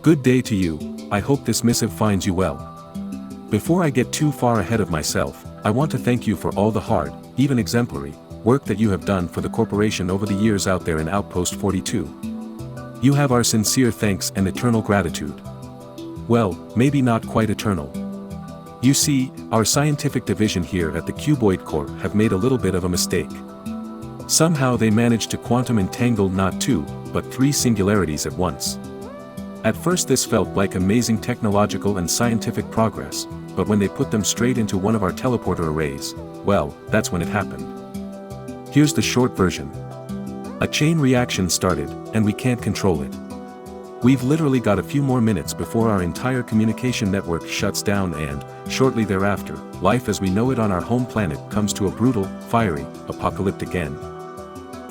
Good day to you, I hope this missive finds you well. Before I get too far ahead of myself, I want to thank you for all the hard, even exemplary, work that you have done for the corporation over the years out there in Outpost 42. You have our sincere thanks and eternal gratitude. Well, maybe not quite eternal. You see, our scientific division here at the Cuboid Corp have made a little bit of a mistake. Somehow they managed to quantum entangle not 2, but 3 singularities at once. At first this felt like amazing technological and scientific progress, but when they put them straight into one of our teleporter arrays, well, that's when it happened. Here's the short version. A chain reaction started, and we can't control it. We've literally got a few more minutes before our entire communication network shuts down and, shortly thereafter, life as we know it on our home planet comes to a brutal, fiery, apocalyptic end.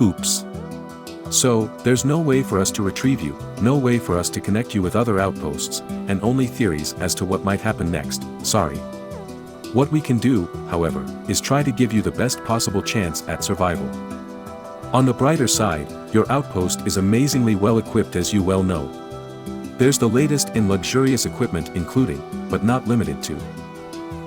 Oops. So, there's no way for us to retrieve you, no way for us to connect you with other outposts, and only theories as to what might happen next, sorry. What we can do, however, is try to give you the best possible chance at survival. On the brighter side, your outpost is amazingly well equipped as you well know. There's the latest in luxurious equipment including, but not limited to,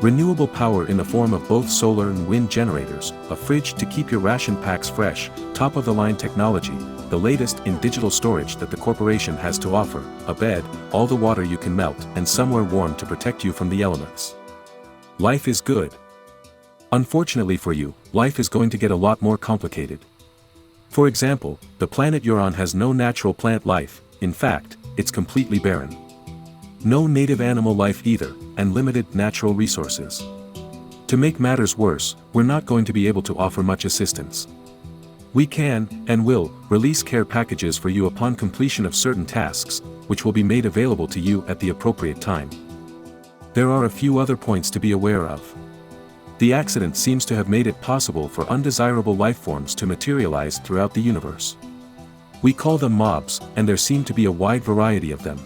renewable power in the form of both solar and wind generators, a fridge to keep your ration packs fresh, top-of-the-line technology, the latest in digital storage that the corporation has to offer, a bed, all the water you can melt, and somewhere warm to protect you from the elements. Life is good. Unfortunately for you, life is going to get a lot more complicated. For example, the planet you're on has no natural plant life, in fact, it's completely barren. No native animal life either, and limited natural resources. To make matters worse, we're not going to be able to offer much assistance. We can, and will, release care packages for you upon completion of certain tasks, which will be made available to you at the appropriate time. There are a few other points to be aware of. The accident seems to have made it possible for undesirable life forms to materialize throughout the universe. We call them mobs, and there seem to be a wide variety of them.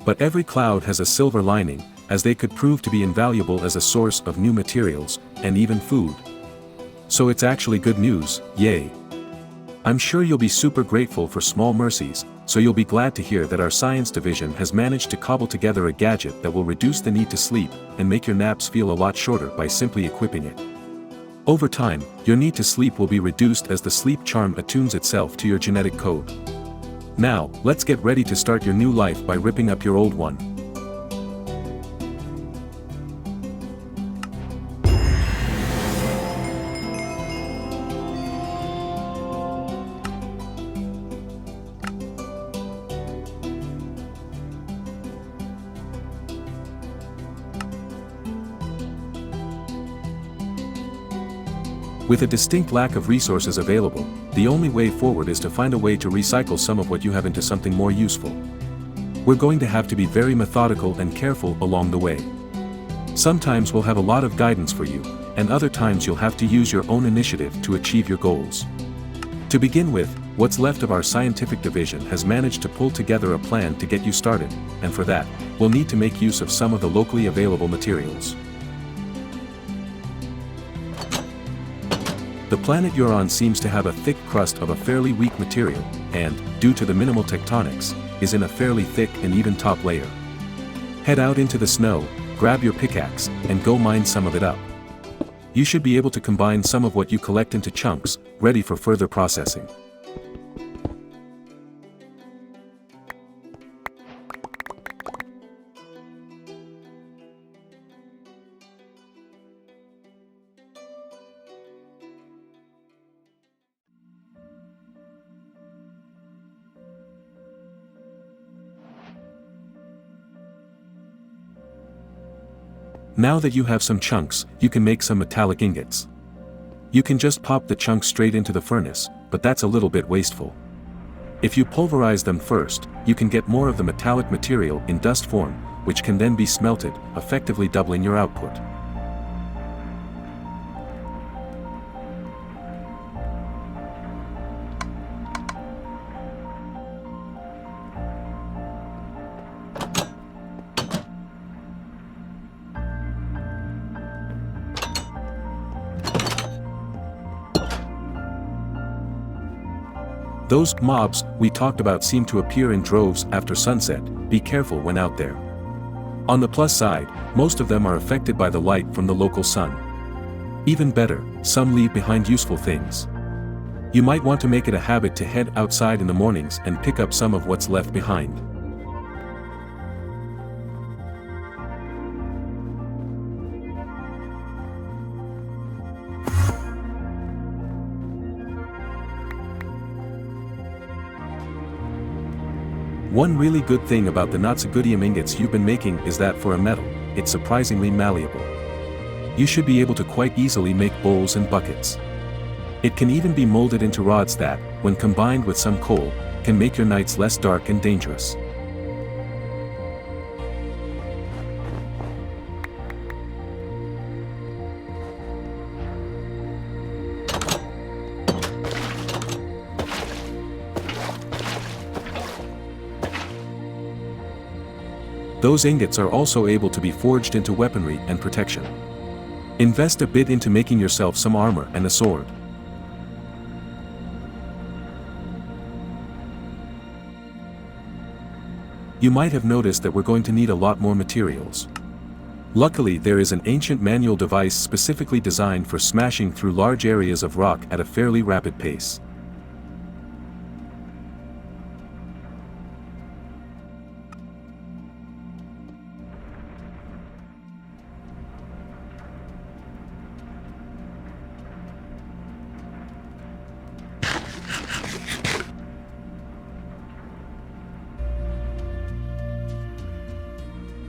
But every cloud has a silver lining, as they could prove to be invaluable as a source of new materials, and even food. So it's actually good news, yay. I'm sure you'll be super grateful for small mercies, so you'll be glad to hear that our science division has managed to cobble together a gadget that will reduce the need to sleep, and make your naps feel a lot shorter by simply equipping it. Over time, your need to sleep will be reduced as the sleep charm attunes itself to your genetic code. Now, let's get ready to start your new life by ripping up your old one. With a distinct lack of resources available, the only way forward is to find a way to recycle some of what you have into something more useful. We're going to have to be very methodical and careful along the way. Sometimes we'll have a lot of guidance for you, and other times you'll have to use your own initiative to achieve your goals. To begin with, what's left of our scientific division has managed to pull together a plan to get you started, and for that, we'll need to make use of some of the locally available materials. The planet you're on seems to have a thick crust of a fairly weak material, and, due to the minimal tectonics, is in a fairly thick and even top layer. Head out into the snow, grab your pickaxe, and go mine some of it up. You should be able to combine some of what you collect into chunks, ready for further processing. Now that you have some chunks, you can make some metallic ingots. You can just pop the chunks straight into the furnace, but that's a little bit wasteful. If you pulverize them first, you can get more of the metallic material in dust form, which can then be smelted, effectively doubling your output. Those mobs we talked about seem to appear in droves after sunset. Be careful when out there. On the plus side, most of them are affected by the light from the local sun. Even better, some leave behind useful things. You might want to make it a habit to head outside in the mornings and pick up some of what's left behind. One really good thing about the not-so-goodium ingots you've been making is that for a metal, it's surprisingly malleable. You should be able to quite easily make bowls and buckets. It can even be molded into rods that, when combined with some coal, can make your nights less dark and dangerous. Those ingots are also able to be forged into weaponry and protection. Invest a bit into making yourself some armor and a sword. You might have noticed that we're going to need a lot more materials. Luckily, there is an ancient manual device specifically designed for smashing through large areas of rock at a fairly rapid pace.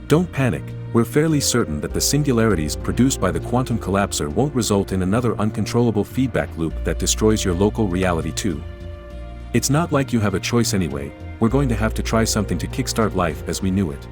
Don't panic, we're fairly certain that the singularities produced by the quantum collapser won't result in another uncontrollable feedback loop that destroys your local reality too. It's not like you have a choice anyway, we're going to have to try something to kickstart life as we knew it.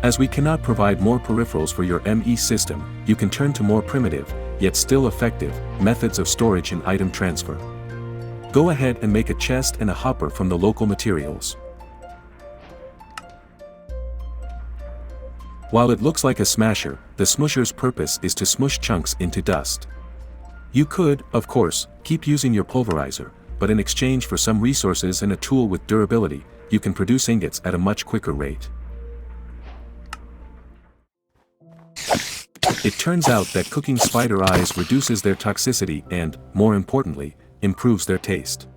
As we cannot provide more peripherals for your ME system, you can turn to more primitive, yet still effective, methods of storage and item transfer. Go ahead and make a chest and a hopper from the local materials. While it looks like a smasher, the smusher's purpose is to smush chunks into dust. You could, of course, keep using your pulverizer, but in exchange for some resources and a tool with durability, you can produce ingots at a much quicker rate. It turns out that cooking spider eyes reduces their toxicity and, more importantly, improves their taste.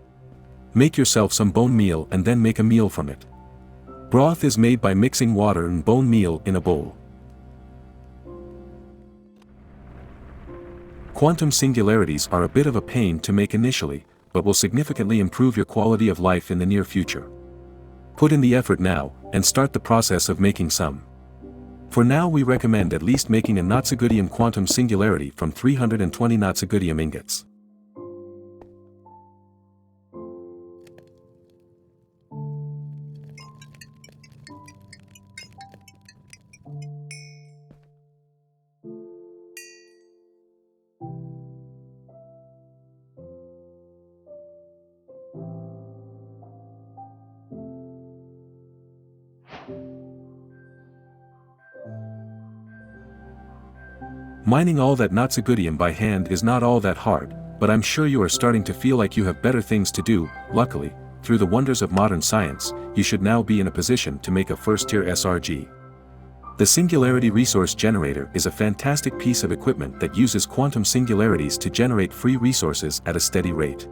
Make yourself some bone meal and then make a meal from it. Broth is made by mixing water and bone meal in a bowl. Quantum singularities are a bit of a pain to make initially, but will significantly improve your quality of life in the near future. Put in the effort now, and start the process of making some. For now, we recommend at least making a not-so-goodium quantum singularity from 320 not-so-goodium ingots. Mining all that not-so-goodium by hand is not all that hard, but I'm sure you are starting to feel like you have better things to do. Luckily, through the wonders of modern science, you should now be in a position to make a first-tier SRG. The Singularity Resource Generator is a fantastic piece of equipment that uses quantum singularities to generate free resources at a steady rate.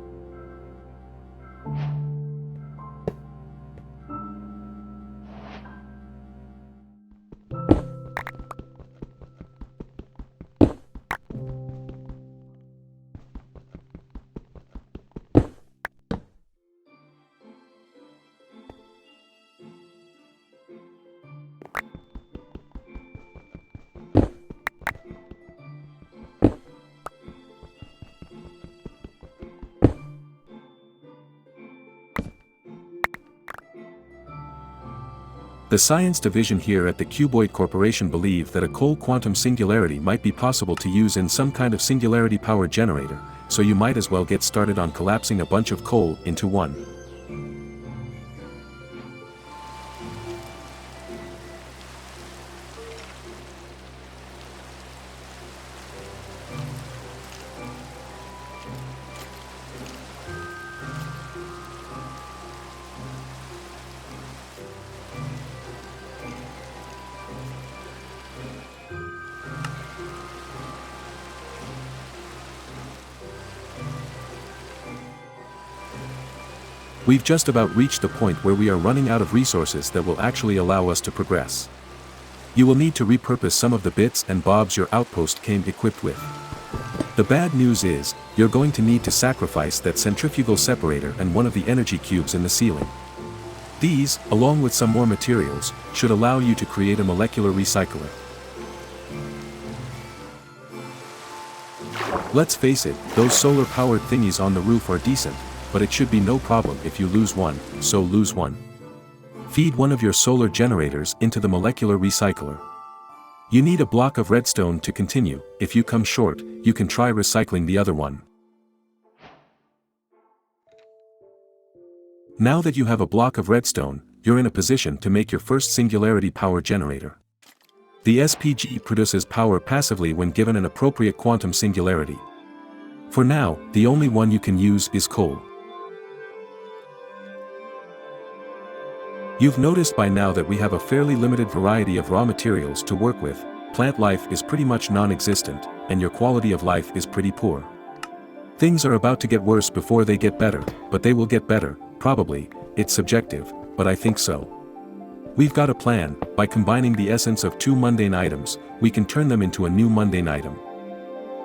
The science division here at the Cuboid Corporation believe that a coal quantum singularity might be possible to use in some kind of singularity power generator, so you might as well get started on collapsing a bunch of coal into one. We've just about reached the point where we are running out of resources that will actually allow us to progress. You will need to repurpose some of the bits and bobs your outpost came equipped with. The bad news is, you're going to need to sacrifice that centrifugal separator and one of the energy cubes in the ceiling. These, along with some more materials, should allow you to create a molecular recycler. Let's face it, those solar-powered thingies on the roof are decent, but it should be no problem if you lose one, so lose one. Feed one of your solar generators into the molecular recycler. You need a block of redstone to continue. If you come short, you can try recycling the other one. Now that you have a block of redstone, you're in a position to make your first singularity power generator. The SPG produces power passively when given an appropriate quantum singularity. For now, the only one you can use is coal. You've noticed by now that we have a fairly limited variety of raw materials to work with. Plant life is pretty much non-existent, and your quality of life is pretty poor. Things are about to get worse before they get better, but they will get better, probably. It's subjective, but I think so. We've got a plan. By combining the essence of two mundane items, we can turn them into a new mundane item.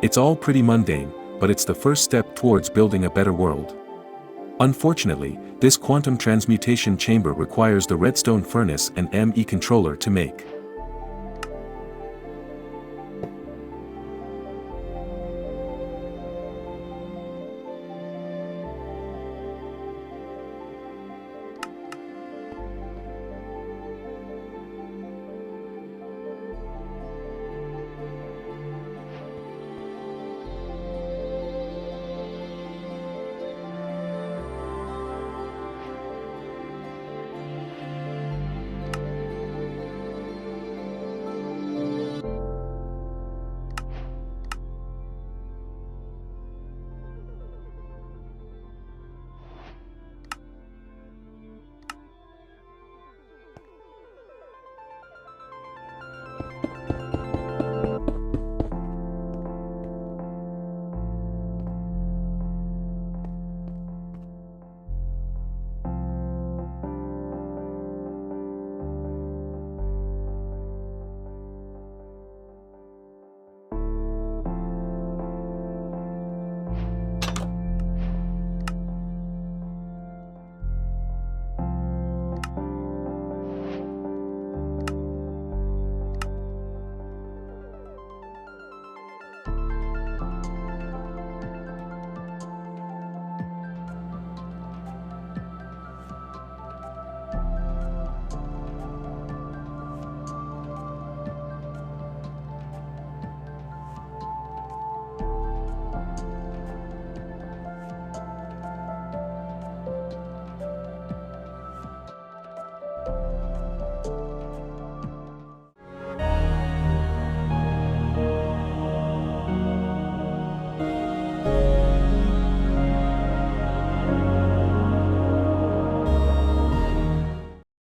It's all pretty mundane, but it's the first step towards building a better world. Unfortunately, this quantum transmutation chamber requires the redstone furnace and ME controller to make.